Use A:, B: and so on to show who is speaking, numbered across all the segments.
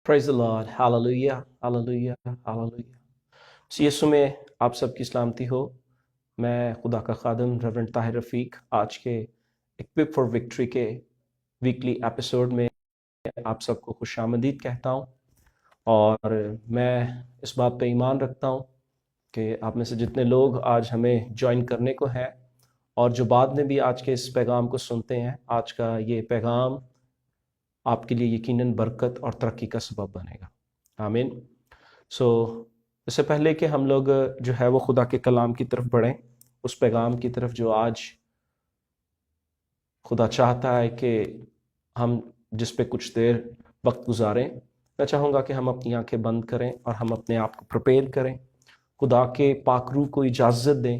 A: پریز lord, hallelujah hallelujah hallelujah. یسوع میں آپ سب کی سلامتی ہو۔ میں خدا کا خادم ریورنڈ طاہر رفیق آج کے اکوپ فار وکٹری کے ویکلی ایپیسوڈ میں آپ سب کو خوش آمدید کہتا ہوں، اور میں اس بات پہ ایمان رکھتا ہوں کہ آپ میں سے جتنے لوگ آج ہمیں جوائن کرنے کو ہیں اور جو بعد میں بھی آج کے اس پیغام کو سنتے ہیں، آج کا یہ پیغام آپ کے لیے یقیناً برکت اور ترقی کا سبب بنے گا۔ آمین۔ اس سے پہلے کہ ہم لوگ جو ہے وہ خدا کے کلام کی طرف بڑھیں، اس پیغام کی طرف جو آج خدا چاہتا ہے کہ ہم جس پہ کچھ دیر وقت گزاریں، میں چاہوں گا کہ ہم اپنی آنکھیں بند کریں اور ہم اپنے آپ کو پریپیئر کریں، خدا کے پاک روح کو اجازت دیں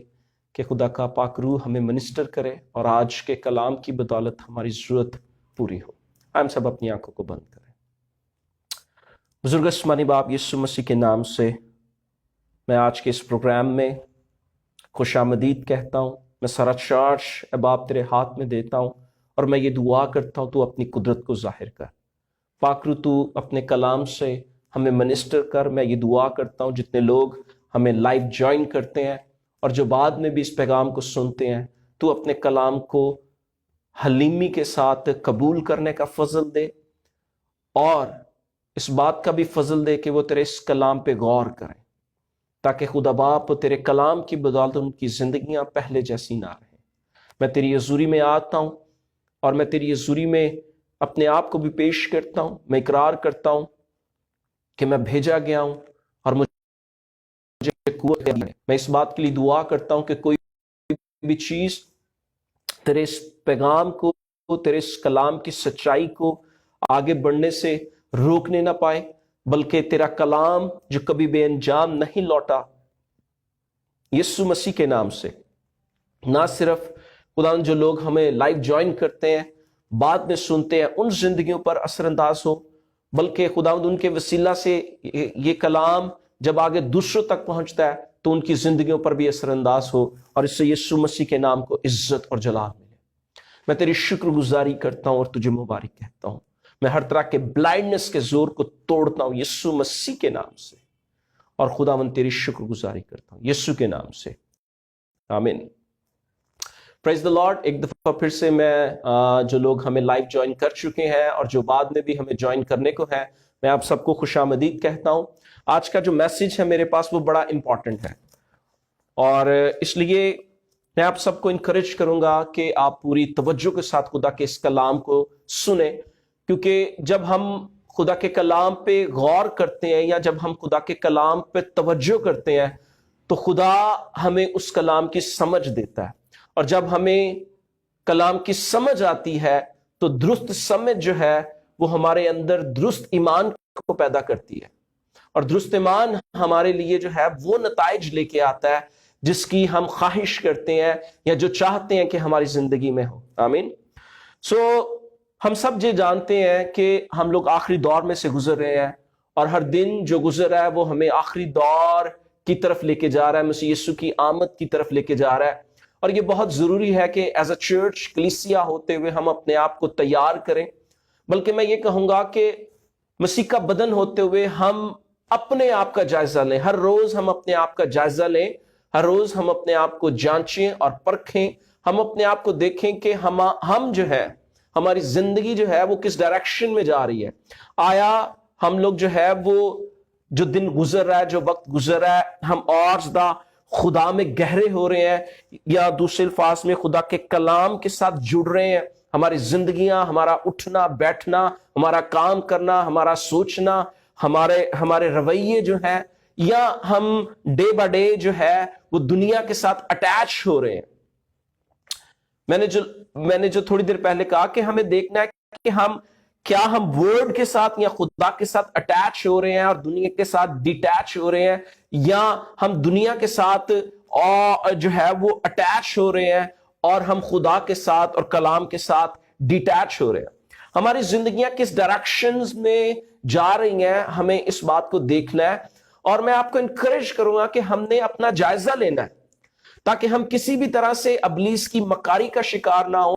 A: کہ خدا کا پاک روح ہمیں منسٹر کرے اور آج کے کلام کی بدولت ہماری ضرورت پوری ہو۔ ہم سب اپنی آنکھوں کو بند کریں۔ بزرگ آسمانی باپ، یسوع مسیح کے نام سے میں آج کے اس پروگرام میں خوش آمدید کہتا ہوں۔ میں سارا چارج اے باپ تیرے ہاتھ میں دیتا ہوں، اور میں یہ دعا کرتا ہوں تو اپنی قدرت کو ظاہر کر۔ پاک روح تو اپنے کلام سے ہمیں منسٹر کر۔ میں یہ دعا کرتا ہوں جتنے لوگ ہمیں لائیو جوائن کرتے ہیں اور جو بعد میں بھی اس پیغام کو سنتے ہیں، تو اپنے کلام کو حلیمی کے ساتھ قبول کرنے کا فضل دے، اور اس بات کا بھی فضل دے کہ وہ تیرے اس کلام پہ غور کریں، تاکہ خدا باپ تیرے کلام کی بدولت ان کی زندگیاں پہلے جیسی نہ رہیں۔ میں تیری حضوری میں آتا ہوں، اور میں تیری حضوری میں اپنے آپ کو بھی پیش کرتا ہوں۔ میں اقرار کرتا ہوں کہ میں بھیجا گیا ہوں اور مجھے قوت ہے۔ میں اس بات کے لیے دعا کرتا ہوں کہ کوئی بھی چیز تیرے اس پیغام کو، تیرے اس کلام کی سچائی کو آگے بڑھنے سے روکنے نہ پائے، بلکہ تیرا کلام جو کبھی بے انجام نہیں لوٹا، یسوع مسیح کے نام سے نہ صرف خدا جو لوگ ہمیں لائیو جوائن کرتے ہیں، بعد میں سنتے ہیں، ان زندگیوں پر اثر انداز ہو، بلکہ خدا ان کے وسیلہ سے یہ کلام جب آگے دوسروں تک پہنچتا ہے تو ان کی زندگیوں پر بھی اثر انداز ہو، اور اس سے یسوع مسیح کے نام کو عزت اور جلال ملے۔ میں تیری شکر گزاری کرتا ہوں اور تجھے مبارک کہتا ہوں۔ میں ہر طرح کے بلائنڈنس کے زور کو توڑتا ہوں یسوع مسیح کے نام سے، اور خداوند تیری شکر گزاری کرتا ہوں یسوع کے نام سے، آمین۔ پریز دی لارڈ۔ ایک دفعہ پھر سے میں جو لوگ ہمیں لائیو جوائن کر چکے ہیں اور جو بعد میں بھی ہمیں جوائن کرنے کو ہے، میں آپ سب کو خوش آمدید کہتا ہوں۔ آج کا جو میسیج ہے میرے پاس وہ بڑا امپورٹنٹ ہے، اور اس لیے میں آپ سب کو انکریج کروں گا کہ آپ پوری توجہ کے ساتھ خدا کے اس کلام کو سنیں، کیونکہ جب ہم خدا کے کلام پہ غور کرتے ہیں یا جب ہم خدا کے کلام پہ توجہ کرتے ہیں تو خدا ہمیں اس کلام کی سمجھ دیتا ہے، اور جب ہمیں کلام کی سمجھ آتی ہے تو درست سمجھ جو ہے وہ ہمارے اندر درست ایمان کو پیدا کرتی ہے، اور درست ایمان ہمارے لیے جو ہے وہ نتائج لے کے آتا ہے جس کی ہم خواہش کرتے ہیں یا جو چاہتے ہیں کہ ہماری زندگی میں ہو، آمین۔ ہم سب یہ جانتے ہیں کہ ہم لوگ آخری دور میں سے گزر رہے ہیں، اور ہر دن جو گزر رہا ہے وہ ہمیں آخری دور کی طرف لے کے جا رہا ہے، مسیح یسوع کی آمد کی طرف لے کے جا رہا ہے، اور یہ بہت ضروری ہے کہ ایز اے چرچ، کلیسیا ہوتے ہوئے ہم اپنے آپ کو تیار کریں، بلکہ میں یہ کہوں گا کہ مسیح کا بدن ہوتے ہوئے ہم اپنے آپ کا جائزہ لیں۔ ہر روز ہم اپنے آپ کا جائزہ لیں، ہر روز ہم اپنے آپ کو جانچیں اور پرکھیں، ہم اپنے آپ کو دیکھیں کہ ہم جو ہے، ہماری زندگی جو ہے وہ کس ڈائریکشن میں جا رہی ہے۔ آیا ہم لوگ جو ہے وہ جو دن گزر رہا ہے، جو وقت گزر رہا ہے، ہم اور زیادہ خدا میں گہرے ہو رہے ہیں، یا دوسرے الفاظ میں خدا کے کلام کے ساتھ جڑ رہے ہیں؟ ہماری زندگیاں، ہمارا اٹھنا بیٹھنا، ہمارا کام کرنا، ہمارا سوچنا، ہمارے رویے جو ہیں، یا ہم ڈے بائی ڈے جو ہے وہ دنیا کے ساتھ اٹیچ ہو رہے ہیں؟ میں نے جو تھوڑی دیر پہلے کہا کہ ہمیں دیکھنا ہے کہ ہم ورڈ کے ساتھ یا خدا کے ساتھ اٹیچ ہو رہے ہیں اور دنیا کے ساتھ ڈیٹیچ ہو رہے ہیں، یا ہم دنیا کے ساتھ جو ہے وہ اٹیچ ہو رہے ہیں اور ہم خدا کے ساتھ اور کلام کے ساتھ ڈیٹیچ ہو رہے ہیں۔ ہماری زندگیاں کس ڈائریکشنز میں جا رہی ہیں، ہمیں اس بات کو دیکھنا ہے، اور میں آپ کو انکریج کروں گا کہ ہم نے اپنا جائزہ لینا ہے، تاکہ ہم کسی بھی طرح سے ابلیس کی مکاری کا شکار نہ ہوں،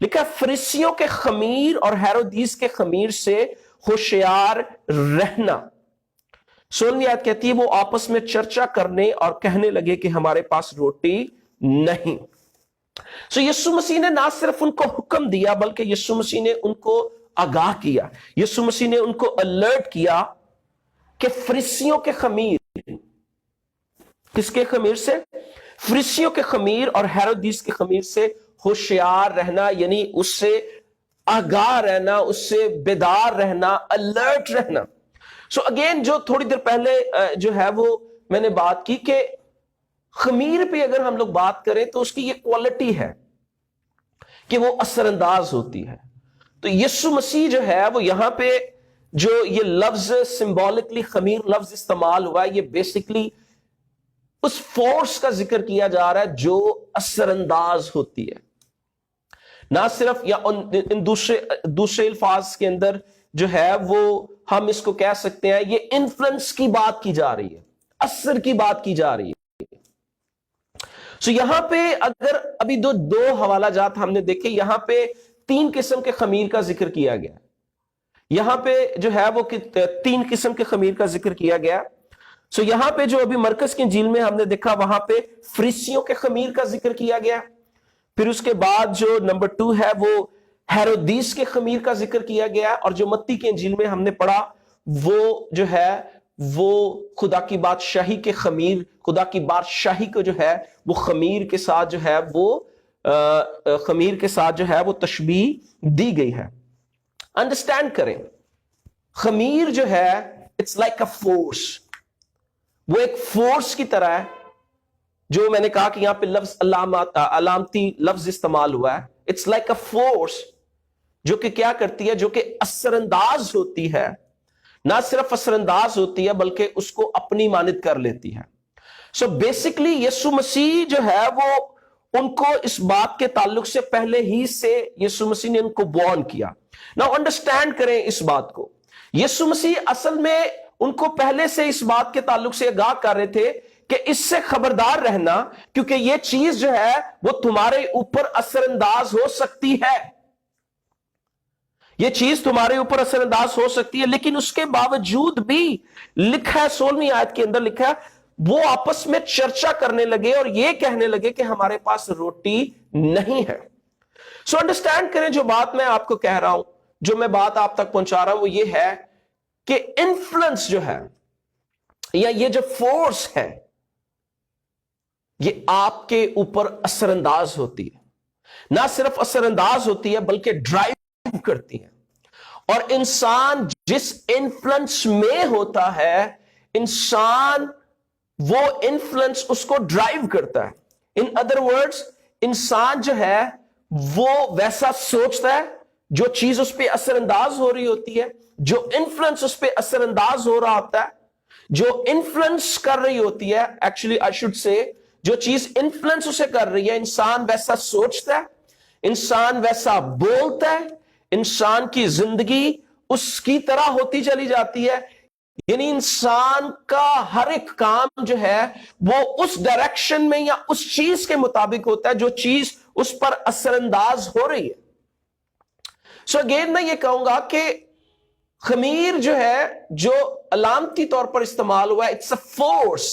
A: لکھا فریسیوں کے خمیر اور ہیرودیس کے خمیر سے ہوشیار رہنا. 16ویں آیت کہتی ہے وہ آپس میں چرچا کرنے اور کہنے لگے کہ ہمارے پاس روٹی نہیں. سو یسوع مسیح نے نہ صرف ان کو حکم دیا بلکہ یسوع مسیح نے ان کو آگاہ کیا. یسوع مسیح نے ان کو الرٹ کیا کہ فریسیوں کے خمیر، کس کے خمیر سے؟ فریسیوں کے خمیر اور ہیرودیس کے خمیر سے ہوشیار رہنا، یعنی اس سے آگاہ رہنا، اس سے بیدار رہنا، الرٹ رہنا. سو اگین جو تھوڑی دیر پہلے جو ہے وہ میں نے بات کی کہ خمیر پہ اگر ہم لوگ بات کریں تو اس کی یہ کوالٹی ہے کہ وہ اثر انداز ہوتی ہے. تو یسوع مسیح جو ہے وہ یہاں پہ جو یہ لفظ سمبولکلی خمیر لفظ استعمال ہوا ہے، یہ بیسکلی اس فورس کا ذکر کیا جا رہا ہے جو اثر انداز ہوتی ہے. نہ صرف یا ان دوسرے الفاظ کے اندر جو ہے وہ ہم اس کو کہہ سکتے ہیں یہ انفلوئنس کی بات کی جا رہی ہے، اثر کی بات کی جا رہی ہے. سو یہاں پہ اگر ابھی دو حوالہ جات ہم نے دیکھے، یہاں پہ 3 قسم کے خمیر کا ذکر کیا گیا. یہاں پہ جو ہے وہ 3 قسم کے خمیر کا ذکر کیا گیا. سو یہاں پہ جو ابھی مرکز کی انجیل میں ہم نے دیکھا وہاں پہ فریسیوں کے خمیر کا ذکر کیا گیا. پھر اس کے بعد جو نمبر 2 ہے وہ ہیرودیس کے خمیر کا ذکر کیا گیا، اور جو متی کی انجیل میں ہم نے پڑھا وہ جو ہے وہ خدا کی بادشاہی کے خمیر، خدا کی بادشاہی کو جو ہے وہ خمیر کے ساتھ جو ہے وہ خمیر کے ساتھ جو ہے وہ تشبیہ دی گئی ہے. انڈرسٹینڈ کریں، خمیر جو ہے اٹس لائک اے فورس، وہ ایک فورس کی طرح ہے. جو میں نے کہا کہ یہاں پہ لفظ علامتی لفظ استعمال ہوا ہے، اٹس لائک اے فورس جو کہ کیا کرتی ہے، جو کہ اثر انداز ہوتی ہے. نہ صرف اثر انداز ہوتی ہے بلکہ اس کو اپنی مانند کر لیتی ہے. سو بیسکلی یسوع مسیح جو ہے وہ ان کو اس بات کے تعلق سے پہلے ہی سے یسوع مسیح نے ان کو وارن کیا. نا انڈرسٹینڈ کریں اس بات کو، یسوع مسیح اصل میں ان کو پہلے سے اس بات کے تعلق سے آگاہ کر رہے تھے کہ اس سے خبردار رہنا، کیونکہ یہ چیز جو ہے وہ تمہارے اوپر اثر انداز ہو سکتی ہے. یہ چیز تمہارے اوپر اثر انداز ہو سکتی ہے. لیکن اس کے باوجود بھی لکھا ہے 16ویں آیت کے اندر لکھا ہے وہ آپس میں چرچا کرنے لگے اور یہ کہنے لگے کہ ہمارے پاس روٹی نہیں ہے. سو انڈرسٹینڈ کریں جو بات میں آپ کو کہہ رہا ہوں، جو میں بات آپ تک پہنچا رہا ہوں، وہ یہ ہے کہ انفلوئنس جو ہے یا یہ جو فورس ہے یہ آپ کے اوپر اثر انداز ہوتی ہے. نہ صرف اثر انداز ہوتی ہے بلکہ ڈرائیو کرتی ہے. اور انسان جس انفلوئنس میں ہوتا ہے، انسان وہ انفلوئنس اس کو ڈرائیو کرتا ہے. ان ادر ورڈز انسان جو ہے وہ ویسا سوچتا ہے، جو چیز اس پہ اثر انداز ہو رہی ہوتی ہے، جو انفلوئنس اس پہ اثر انداز ہو رہا ہوتا ہے، جو انفلوئنس کر رہی ہوتی ہے، ایکچولی آئی شوڈ سے جو چیز انفلوئنس اسے کر رہی ہے، انسان ویسا سوچتا ہے، انسان ویسا بولتا ہے، انسان کی زندگی اس کی طرح ہوتی چلی جاتی ہے. یعنی انسان کا ہر ایک کام جو ہے وہ اس ڈائریکشن میں یا اس چیز کے مطابق ہوتا ہے جو چیز اس پر اثر انداز ہو رہی ہے. سو اگین میں یہ کہوں گا کہ خمیر جو ہے جو علامتی طور پر استعمال ہوا ہے، اٹس اے فورس.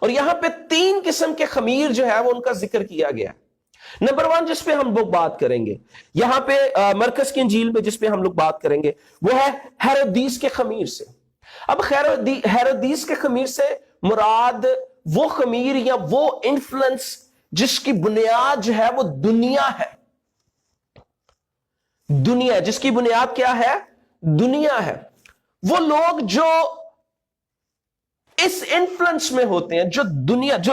A: اور یہاں پہ 3 قسم کے خمیر جو ہے وہ ان کا ذکر کیا گیا. نمبر 1 جس پہ ہم لوگ بات کریں گے یہاں پہ مرکز کی انجیل میں جس پہ ہم لوگ بات کریں گے وہ ہے ہیرودیس کے خمیر سے. اب ہیرودیس کے خمیر سے مراد وہ خمیر یا وہ انفلوئنس جس کی بنیاد جو ہے وہ دنیا ہے. دنیا جس کی بنیاد کیا ہے؟ دنیا ہے. وہ لوگ جو اس انفلوئنس میں ہوتے ہیں، جو دنیا، جو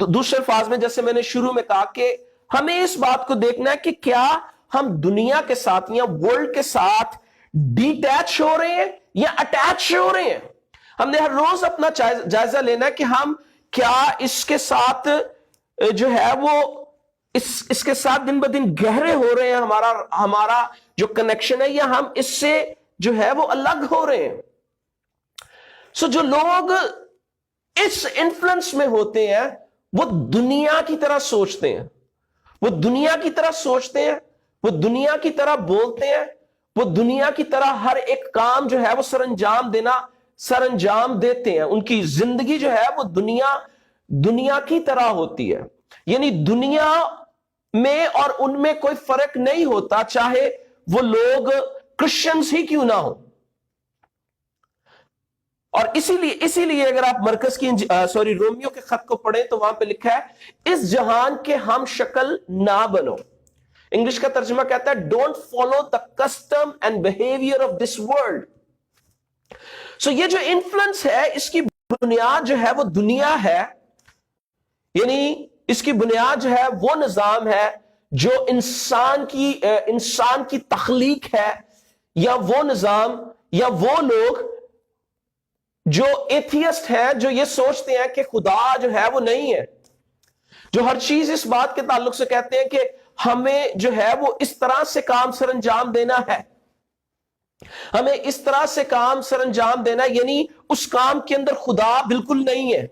A: دوسرے الفاظ میں جیسے میں نے شروع میں کہا کہ ہمیں اس بات کو دیکھنا ہے کہ کیا ہم دنیا کے ساتھ یا ورلڈ کے ساتھ ڈیٹیچ ہو رہے ہیں یا اٹیچ ہو رہے ہیں. ہم نے ہر روز اپنا جائزہ لینا ہے کہ ہم کیا اس کے ساتھ جو ہے وہ اس کے ساتھ دن بدن گہرے ہو رہے ہیں، ہمارا جو کنیکشن ہے، یا ہم اس سے جو ہے وہ الگ ہو رہے ہیں. سو جو لوگ اس انفلوئنس میں ہوتے ہیں وہ دنیا کی طرح سوچتے ہیں، وہ دنیا کی طرح سوچتے ہیں، وہ دنیا کی طرح بولتے ہیں، وہ دنیا کی طرح ہر ایک کام جو ہے وہ سر انجام دیتے ہیں. ان کی زندگی جو ہے وہ دنیا کی طرح ہوتی ہے. یعنی دنیا میں اور ان میں کوئی فرق نہیں ہوتا، چاہے وہ لوگ کرسچنز ہی کیوں نہ ہو. اور اسی لیے اگر آپ مرکز کی رومیو کے خط کو پڑھیں تو وہاں پہ لکھا ہے اس جہان کے ہم شکل نہ بنو. انگلش کا ترجمہ کہتا ہے don't follow the custom and behaviour of this world. So یہ جو انفلوئنس ہے اس کی بنیاد جو ہے وہ دنیا ہے. یعنی اس کی بنیاد جو ہے وہ نظام ہے جو انسان کی تخلیق ہے، یا وہ نظام یا وہ لوگ جو ایتھیسٹ ہیں، جو یہ سوچتے ہیں کہ خدا جو ہے وہ نہیں ہے، جو ہر چیز اس بات کے تعلق سے کہتے ہیں کہ ہمیں جو ہے وہ اس طرح سے کام سر انجام دینا ہے، ہمیں اس طرح سے کام سر انجام دینا ہے. یعنی اس کام کے اندر خدا بالکل نہیں ہے.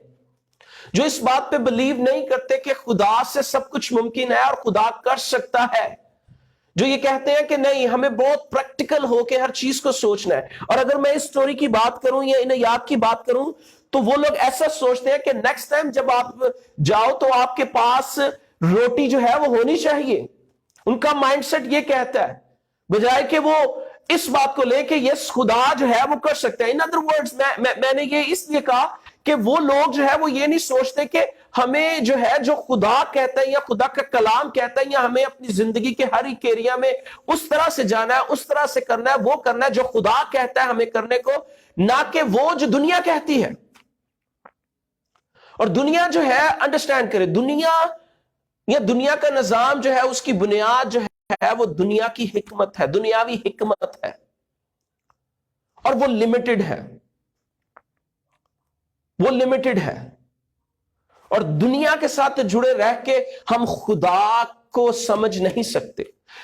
A: جو اس بات پہ بلیو نہیں کرتے کہ خدا سے سب کچھ ممکن ہے اور خدا کر سکتا ہے، جو یہ کہتے ہیں کہ نہیں ہمیں بہت پریکٹیکل ہو کے ہر چیز کو سوچنا ہے. اور اگر میں اس سٹوری کی بات کروں یا ان یاد کی بات کروں تو وہ لوگ ایسا سوچتے ہیں کہ نیکسٹ ٹائم جب آپ جاؤ تو آپ کے پاس روٹی جو ہے وہ ہونی چاہیے. ان کا مائنڈ سیٹ یہ کہتا ہے، بجائے کہ وہ اس بات کو لے کہ یس خدا جو ہے وہ کر سکتا ہے. ان ادر ورڈز میں نے یہ اس لیے کہا کہ وہ لوگ جو ہے وہ یہ نہیں سوچتے کہ ہمیں جو ہے جو خدا کہتا ہے یا خدا کا کلام کہتا ہے یا ہمیں اپنی زندگی کے ہر ایک ایریا میں اس طرح سے جانا ہے، اس طرح سے کرنا ہے، وہ کرنا ہے جو خدا کہتا ہے ہمیں کرنے کو، نہ کہ وہ جو دنیا کہتی ہے. اور دنیا جو ہے انڈرسٹینڈ کرے، دنیا کا نظام جو ہے اس کی بنیاد جو ہے وہ دنیا کی حکمت ہے، دنیاوی حکمت ہے، اور وہ لمیٹڈ ہے. اور دنیا کے ساتھ جڑے رہ کے ہم خدا کو سمجھ نہیں سکتے،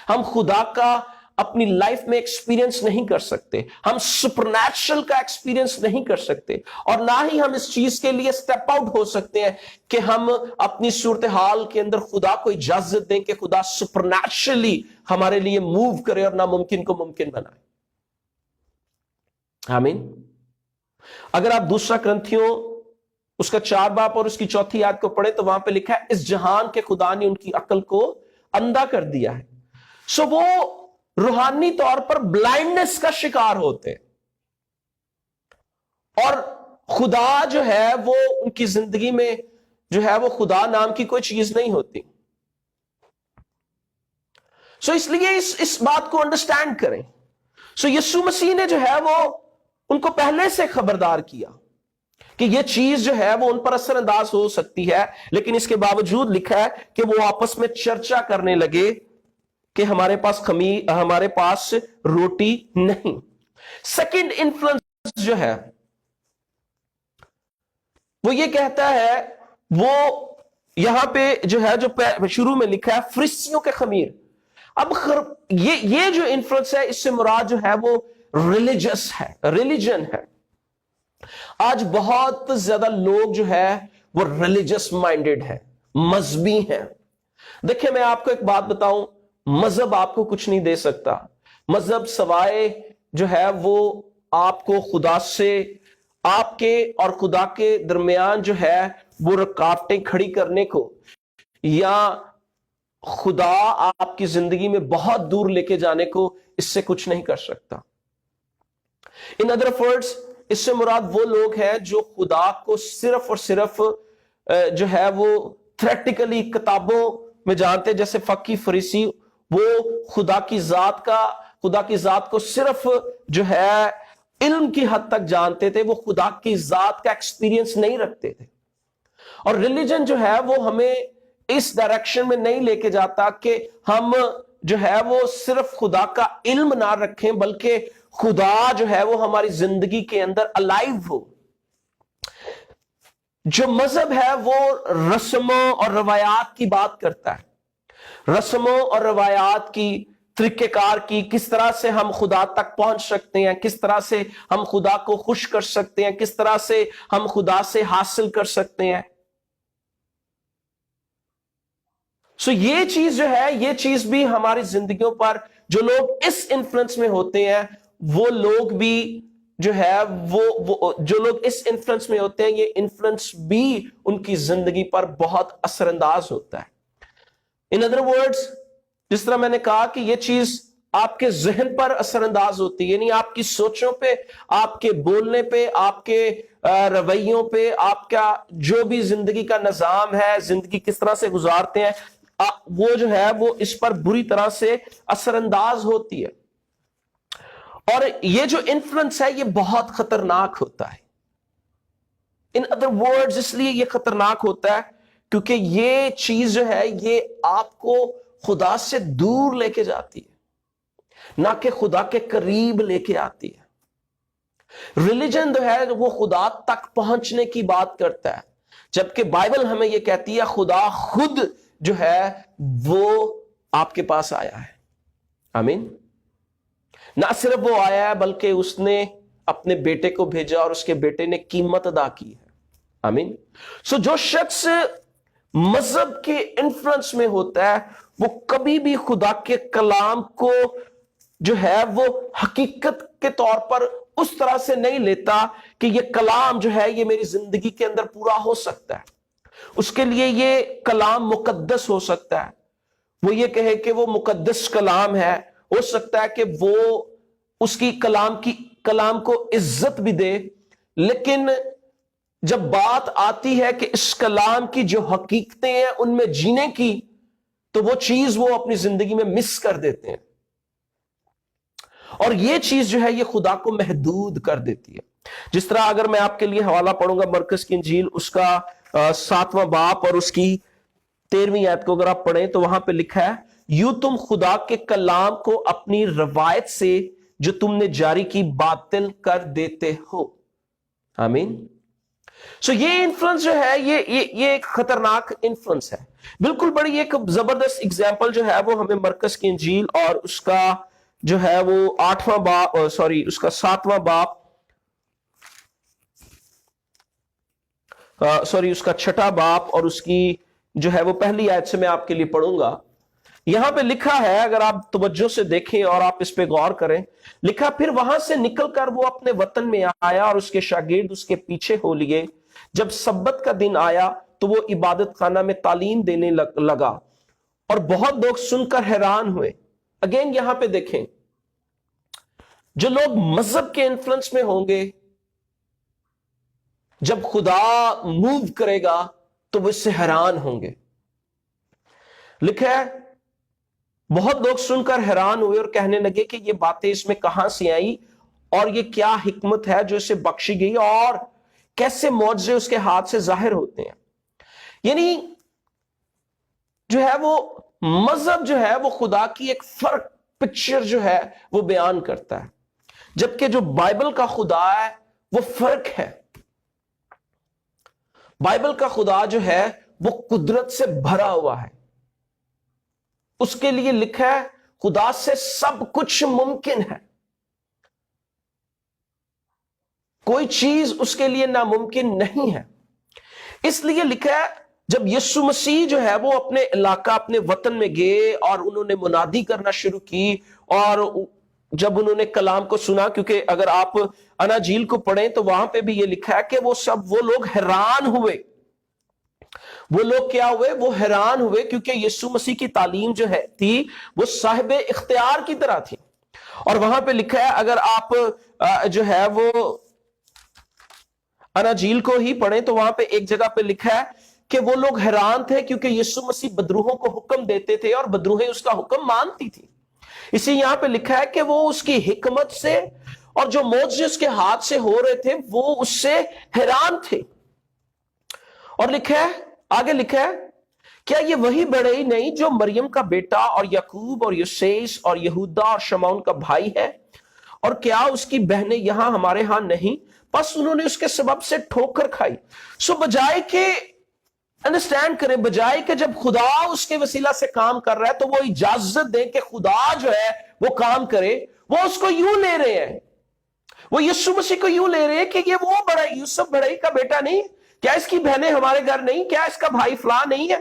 A: ہم خدا کا اپنی لائف میں ایکسپیرینس نہیں کر سکتے، ہم سپرنیچرل کا ایکسپیرینس نہیں کر سکتے، اور نہ ہی ہم اس چیز کے لیے سٹیپ آؤٹ ہو سکتے ہیں کہ ہم اپنی صورتحال کے اندر خدا کو اجازت دیں کہ خدا سپرنیچرلی ہمارے لیے موو کرے اور ناممکن کو ممکن بنائے. آمین. اگر آپ دوسرا کرنتھیوں اس کا 4 باب اور اس کی 4 آیت کو پڑھیں تو وہاں پہ لکھا ہے اس جہان کے خدا نے ان کی عقل کو اندھا کر دیا ہے. سو وہ روحانی طور پر بلائنڈنس کا شکار ہوتے، اور خدا جو ہے وہ ان کی زندگی میں جو ہے وہ خدا نام کی کوئی چیز نہیں ہوتی. سو اس لیے اس بات کو انڈرسٹینڈ کریں. سو یسوع مسیح نے جو ہے وہ ان کو پہلے سے خبردار کیا کہ یہ چیز جو ہے وہ ان پر اثر انداز ہو سکتی ہے، لیکن اس کے باوجود لکھا ہے کہ وہ آپس میں چرچا کرنے لگے کہ ہمارے پاس روٹی نہیں. سیکنڈ انفلوئنس جو ہے وہ یہ کہتا ہے، وہ یہاں پہ جو ہے جو شروع میں لکھا ہے فریسیوں کے خمیر. اب یہ جو انفلوئنس ہے اس سے مراد جو ہے وہ ریلیجن ہے. آج بہت زیادہ لوگ جو ہے وہ ریلیجس مائنڈڈ ہے، مذہبی ہیں. دیکھیں میں آپ کو ایک بات بتاؤں، مذہب آپ کو کچھ نہیں دے سکتا. مذہب سوائے جو ہے وہ آپ کو خدا سے، آپ کے اور خدا کے درمیان جو ہے وہ رکاوٹیں کھڑی کرنے کو، یا خدا آپ کی زندگی میں بہت دور لے کے جانے کو اس سے کچھ نہیں کر سکتا. ان ادر ورڈز اس سے مراد وہ لوگ ہیں جو خدا کو صرف اور صرف جو ہے وہ تھیوریٹیکلی کتابوں میں جانتے، جیسے فقی فریسی، وہ خدا کی ذات کو صرف جو ہے علم کی حد تک جانتے تھے، وہ خدا کی ذات کا ایکسپیرینس نہیں رکھتے تھے. اور ریلیجن جو ہے وہ ہمیں اس ڈائریکشن میں نہیں لے کے جاتا کہ ہم جو ہے وہ صرف خدا کا علم نہ رکھیں، بلکہ خدا جو ہے وہ ہماری زندگی کے اندر الائیو ہو. جو مذہب ہے وہ رسموں اور روایات کی بات کرتا ہے، رسموں اور روایات کی، طریقہ کار کی، کس طرح سے ہم خدا تک پہنچ سکتے ہیں، کس طرح سے ہم خدا کو خوش کر سکتے ہیں، کس طرح سے ہم خدا سے حاصل کر سکتے ہیں. سو یہ چیز جو ہے، یہ چیز بھی ہماری زندگیوں پر جو لوگ اس انفلوئنس میں ہوتے ہیں، وہ لوگ بھی جو ہے وہ جو لوگ اس انفلوئنس میں ہوتے ہیں، یہ انفلوئنس بھی ان کی زندگی پر بہت اثر انداز ہوتا ہے۔ ان ادر ورڈز، جس طرح میں نے کہا کہ یہ چیز آپ کے ذہن پر اثر انداز ہوتی ہے، یعنی آپ کی سوچوں پہ، آپ کے بولنے پہ، آپ کے رویوں پہ، آپ کا جو بھی زندگی کا نظام ہے، زندگی کس طرح سے گزارتے ہیں، وہ جو ہے وہ اس پر بری طرح سے اثر انداز ہوتی ہے۔ اور یہ جو انفلوئنس ہے یہ بہت خطرناک ہوتا ہے۔ ان ادر ورڈز، اس لیے یہ خطرناک ہوتا ہے کیونکہ یہ چیز جو ہے یہ آپ کو خدا سے دور لے کے جاتی ہے، نہ کہ خدا کے قریب لے کے آتی ہے۔ ریلیجن جو ہے وہ خدا تک پہنچنے کی بات کرتا ہے، جبکہ بائبل ہمیں یہ کہتی ہے خدا خود جو ہے وہ آپ کے پاس آیا ہے۔ آمین۔ نہ صرف وہ آیا ہے بلکہ اس نے اپنے بیٹے کو بھیجا اور اس کے بیٹے نے قیمت ادا کی ہے۔ آمین۔ سو جو شخص مذہب کے انفلوئنس میں ہوتا ہے وہ کبھی بھی خدا کے کلام کو جو ہے وہ حقیقت کے طور پر اس طرح سے نہیں لیتا کہ یہ کلام جو ہے یہ میری زندگی کے اندر پورا ہو سکتا ہے۔ اس کے لیے یہ کلام مقدس ہو سکتا ہے، وہ یہ کہے کہ وہ مقدس کلام ہے، ہو سکتا ہے کہ وہ اس کی کلام کو عزت بھی دے، لیکن جب بات آتی ہے کہ اس کلام کی جو حقیقتیں ہیں ان میں جینے کی، تو وہ چیز وہ اپنی زندگی میں مس کر دیتے ہیں، اور یہ چیز جو ہے یہ خدا کو محدود کر دیتی ہے۔ جس طرح اگر میں آپ کے لیے حوالہ پڑھوں گا مرکز کی انجیل، اس کا 7واں باب اور اس کی 13ویں آیت کو اگر آپ پڑھیں تو وہاں پہ لکھا ہے، یوں تم خدا کے کلام کو اپنی روایت سے جو تم نے جاری کی باطل کر دیتے ہو۔ آمین۔ سو یہ انفلوئنس جو ہے یہ ایک خطرناک انفلوئنس ہے۔ بالکل بڑی ایک زبردست اگزامپل جو ہے وہ ہمیں مرکز کی انجیل اور اس کا جو ہے وہ 8واں باب، اس کا 7واں باب، اس کا 6واں باب اور اس کی جو ہے وہ پہلی آیت سے میں آپ کے لیے پڑھوں گا۔ یہاں پہ لکھا ہے، اگر آپ توجہ سے دیکھیں اور آپ اس پہ غور کریں، لکھا، پھر وہاں سے نکل کر وہ اپنے وطن میں آیا اور اس کے شاگرد اس کے پیچھے ہو لیے۔ جب سبت کا دن آیا تو وہ عبادت خانہ میں تعلیم دینے لگا اور بہت لوگ سن کر حیران ہوئے۔ اگین یہاں پہ دیکھیں، جو لوگ مذہب کے انفلوئنس میں ہوں گے، جب خدا موو کرے گا تو وہ اس سے حیران ہوں گے۔ لکھا ہے، بہت لوگ سن کر حیران ہوئے اور کہنے لگے کہ یہ باتیں اس میں کہاں سے آئی اور یہ کیا حکمت ہے جو اسے بخشی گئی اور کیسے معجزے اس کے ہاتھ سے ظاہر ہوتے ہیں۔ یعنی جو ہے وہ مذہب جو ہے وہ خدا کی ایک فرق پکچر جو ہے وہ بیان کرتا ہے، جبکہ جو بائبل کا خدا ہے وہ فرق ہے۔ بائبل کا خدا جو ہے وہ قدرت سے بھرا ہوا ہے، اس کے لیے لکھا ہے خدا سے سب کچھ ممکن ہے، کوئی چیز اس کے لیے ناممکن نہیں ہے۔ اس لیے لکھا ہے جب یسوع مسیح جو ہے وہ اپنے علاقہ، اپنے وطن میں گئے اور انہوں نے منادی کرنا شروع کی، اور جب انہوں نے کلام کو سنا، کیونکہ اگر آپ اناجیل کو پڑھیں تو وہاں پہ بھی یہ لکھا ہے کہ وہ لوگ حیران ہوئے۔ وہ لوگ کیا ہوئے؟ وہ حیران ہوئے، کیونکہ یسوع مسیح کی تعلیم جو ہے تھی وہ صاحب اختیار کی طرح تھی۔ اور وہاں پہ لکھا ہے، اگر آپ جو ہے وہ اناجیل کو ہی پڑھیں تو وہاں پہ ایک جگہ پہ لکھا ہے کہ وہ لوگ حیران تھے کیونکہ یسوع مسیح بدروہوں کو حکم دیتے تھے اور بدروہیں اس کا حکم مانتی تھی۔ اسی یہاں پہ لکھا ہے کہ وہ اس کی حکمت سے اور جو معجزے اس کے ہاتھ سے ہو رہے تھے وہ اس سے حیران تھے۔ اور لکھا ہے، آگے لکھا ہے، کیا یہ وہی بڑھئی نہیں جو مریم کا بیٹا اور یعقوب اور یوسیس اور یہودا اور شمعون کا بھائی ہے، اور کیا اس کی بہنیں یہاں ہمارے ہاں نہیں؟ پس انہوں نے اس کے سبب سے ٹھوکر کھائی۔ سو بجائے کہ انڈرسٹینڈ کریں، بجائے کہ جب خدا اس کے وسیلہ سے کام کر رہا ہے تو وہ اجازت دیں کہ خدا جو ہے وہ کام کرے، وہ اس کو یوں لے رہے ہیں، وہ یسوع مسیح کو یوں لے رہے ہیں کہ یہ وہ بڑھئی، یوسف بڑھئی کا بیٹا نہیں؟ کیا اس کی بہنیں ہمارے گھر نہیں؟ کیا اس کا بھائی فلاں نہیں ہے؟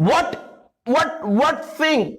A: What what thing,